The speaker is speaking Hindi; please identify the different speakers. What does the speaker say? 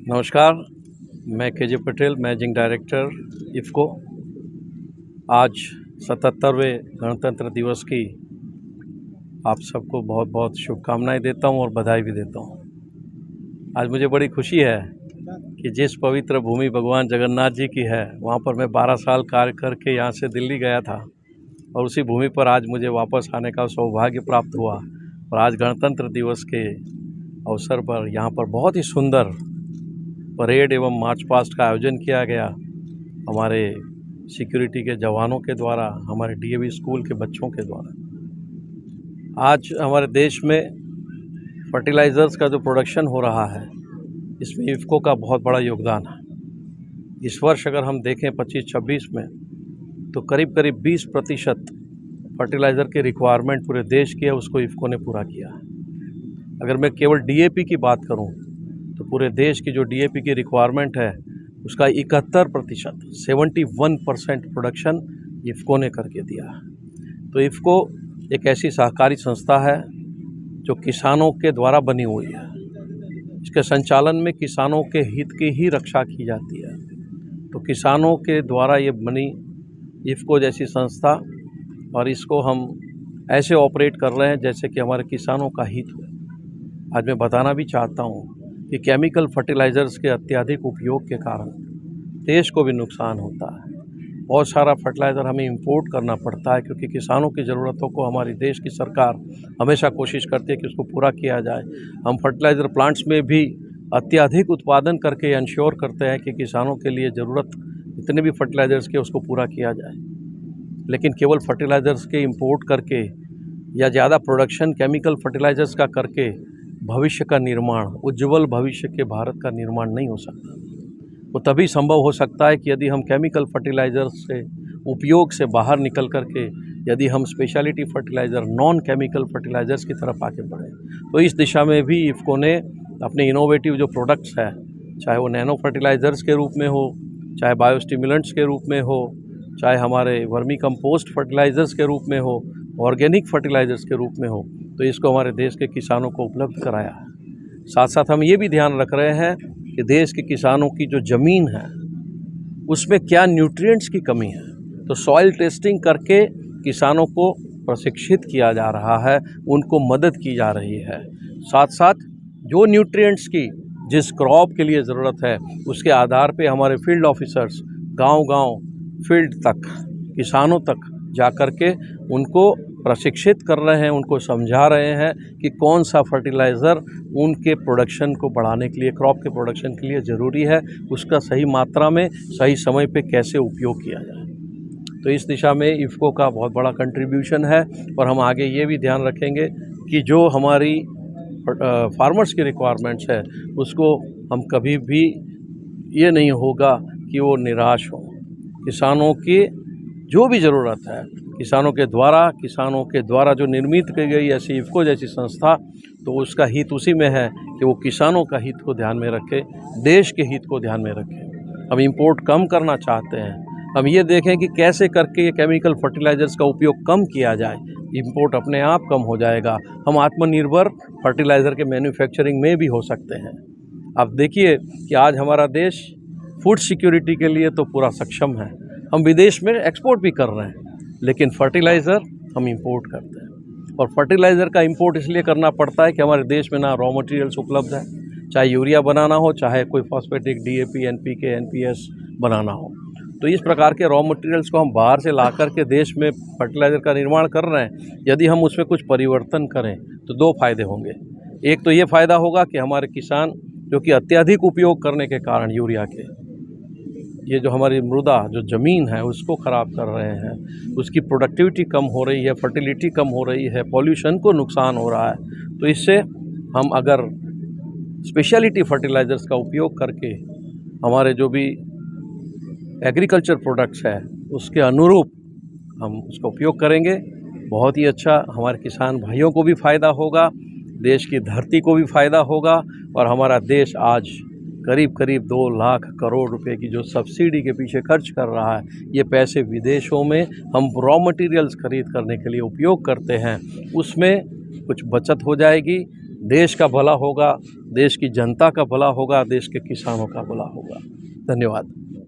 Speaker 1: नमस्कार, मैं के जे पटेल, मैनेजिंग डायरेक्टर इफ़को। आज 77वें गणतंत्र दिवस की आप सबको बहुत बहुत शुभकामनाएं देता हूं और बधाई भी देता हूं। आज मुझे बड़ी खुशी है कि जिस पवित्र भूमि भगवान जगन्नाथ जी की है, वहां पर मैं 12 साल कार्य करके यहां से दिल्ली गया था और उसी भूमि पर आज मुझे वापस आने का सौभाग्य प्राप्त हुआ। और आज गणतंत्र दिवस के अवसर पर यहाँ पर बहुत ही सुंदर परेड एवं मार्च पास्ट का आयोजन किया गया हमारे सिक्योरिटी के जवानों के द्वारा, हमारे डीएवी स्कूल के बच्चों के द्वारा। आज हमारे देश में फर्टिलाइज़र्स का जो प्रोडक्शन हो रहा है, इसमें इफ़को का बहुत बड़ा योगदान है। इस वर्ष अगर हम देखें 25-26 में, तो करीब 20% फर्टिलाइज़र की रिक्वायरमेंट पूरे देश की है, उसको इफ़को ने पूरा किया है। अगर मैं केवल डीएपी की बात करूं, तो पूरे देश की जो डीएपी की रिक्वायरमेंट है, उसका 71% 71% प्रोडक्शन इफ़को ने करके दिया है। तो इफ़को एक ऐसी सहकारी संस्था है जो किसानों के द्वारा बनी हुई है। इसके संचालन में किसानों के हित की ही रक्षा की जाती है। तो किसानों के द्वारा ये बनी इफ़को जैसी संस्था, और इसको हम ऐसे ऑपरेट कर रहे हैं जैसे कि हमारे किसानों का हित हो। आज मैं बताना भी चाहता हूँ कि केमिकल फर्टिलाइज़र्स के अत्यधिक उपयोग के कारण देश को भी नुकसान होता है। बहुत सारा फर्टिलाइज़र हमें इंपोर्ट करना पड़ता है, क्योंकि किसानों की ज़रूरतों को हमारी देश की सरकार हमेशा कोशिश करती है कि उसको पूरा किया जाए। हम फर्टिलाइज़र प्लांट्स में भी अत्यधिक उत्पादन करके इंश्योर करते हैं कि किसानों के लिए ज़रूरत जितने भी फर्टिलाइज़र्स के उसको पूरा किया जाए। लेकिन केवल फर्टिलाइज़र्स के इंपोर्ट करके या ज़्यादा प्रोडक्शन केमिकल फर्टिलाइज़र्स का करके भविष्य का निर्माण, उज्ज्वल भविष्य के भारत का निर्माण नहीं हो सकता। वो तभी संभव हो सकता है कि यदि हम केमिकल फर्टिलाइज़र्स से उपयोग से बाहर निकल करके यदि हम speciality fertiliser, non chemical fertilisers की तरफ आगे बढ़ें। तो इस दिशा में भी इफ़को ने अपने इनोवेटिव जो प्रोडक्ट्स हैं, चाहे वो नैनो फर्टिलाइज़र्स के रूप में हो, चाहे बायोस्टिमुलेंट्स के रूप में हो, चाहे हमारे वर्मी कंपोस्ट फर्टिलाइज़र्स के रूप में हो, ऑर्गेनिक फर्टिलाइज़र्स के रूप में हो, तो इसको हमारे देश के किसानों को उपलब्ध कराया है। साथ साथ हम ये भी ध्यान रख रहे हैं कि देश के किसानों की जो ज़मीन है, उसमें क्या न्यूट्रिएंट्स की कमी है, तो सॉइल टेस्टिंग करके किसानों को प्रशिक्षित किया जा रहा है, उनको मदद की जा रही है। साथ साथ जो न्यूट्रिएंट्स की जिस क्रॉप के लिए ज़रूरत है, उसके आधार पे हमारे फील्ड ऑफिसर्स गांव-गांव फील्ड तक, किसानों तक जा कर के उनको प्रशिक्षित कर रहे हैं, उनको समझा रहे हैं कि कौन सा फर्टिलाइज़र उनके प्रोडक्शन को बढ़ाने के लिए, क्रॉप के प्रोडक्शन के लिए ज़रूरी है, उसका सही मात्रा में सही समय पे कैसे उपयोग किया जाए। तो इस दिशा में इफ़को का बहुत बड़ा कंट्रीब्यूशन है। और हम आगे ये भी ध्यान रखेंगे कि जो हमारी फार्मर्स की रिक्वायरमेंट्स है, उसको हम कभी भी ये नहीं होगा कि वो निराश हो। किसानों की जो भी ज़रूरत है, किसानों के द्वारा जो निर्मित की गई ऐसी इफ़को जैसी संस्था, तो उसका हित उसी में है कि वो किसानों का हित को ध्यान में रखे, देश के हित को ध्यान में रखे। हम इंपोर्ट कम करना चाहते हैं। हम ये देखें कि कैसे करके ये केमिकल फर्टिलाइज़र्स का उपयोग कम किया जाए, इंपोर्ट अपने आप कम हो जाएगा। हम आत्मनिर्भर फर्टिलाइज़र के मैन्युफैक्चरिंग में भी हो सकते हैं। आप देखिए कि आज हमारा देश फूड सिक्योरिटी के लिए तो पूरा सक्षम है। हम विदेश में एक्सपोर्ट भी कर रहे हैं, लेकिन फर्टिलाइज़र हम इंपोर्ट करते हैं। और फर्टिलाइज़र का इंपोर्ट इसलिए करना पड़ता है कि हमारे देश में ना रॉ मटेरियल्स उपलब्ध है, चाहे यूरिया बनाना हो, चाहे कोई फॉस्फेटिक डीएपी, एनपीके, एनपीएस बनाना हो। तो इस प्रकार के रॉ मटेरियल्स को हम बाहर से ला कर के देश में फर्टिलाइज़र का निर्माण कर रहे हैं। यदि हम उसमें कुछ परिवर्तन करें तो दो फायदे होंगे। एक तो ये फ़ायदा होगा कि हमारे किसान जो कि अत्यधिक उपयोग करने के कारण यूरिया के, ये जो हमारी मृदा, जो ज़मीन है, उसको ख़राब कर रहे हैं, उसकी प्रोडक्टिविटी कम हो रही है, फर्टिलिटी कम हो रही है, पॉल्यूशन को नुकसान हो रहा है। तो इससे हम अगर स्पेशलिटी फर्टिलाइज़र्स का उपयोग करके हमारे जो भी एग्रीकल्चर प्रोडक्ट्स है, उसके अनुरूप हम उसका उपयोग करेंगे, बहुत ही अच्छा हमारे किसान भाइयों को भी फ़ायदा होगा, देश की धरती को भी फ़ायदा होगा। और हमारा देश आज करीब 2 लाख करोड़ रुपए की जो सब्सिडी के पीछे खर्च कर रहा है, ये पैसे विदेशों में हम रॉ मटेरियल्स खरीद करने के लिए उपयोग करते हैं, उसमें कुछ बचत हो जाएगी। देश का भला होगा, देश की जनता का भला होगा, देश के किसानों का भला होगा। धन्यवाद।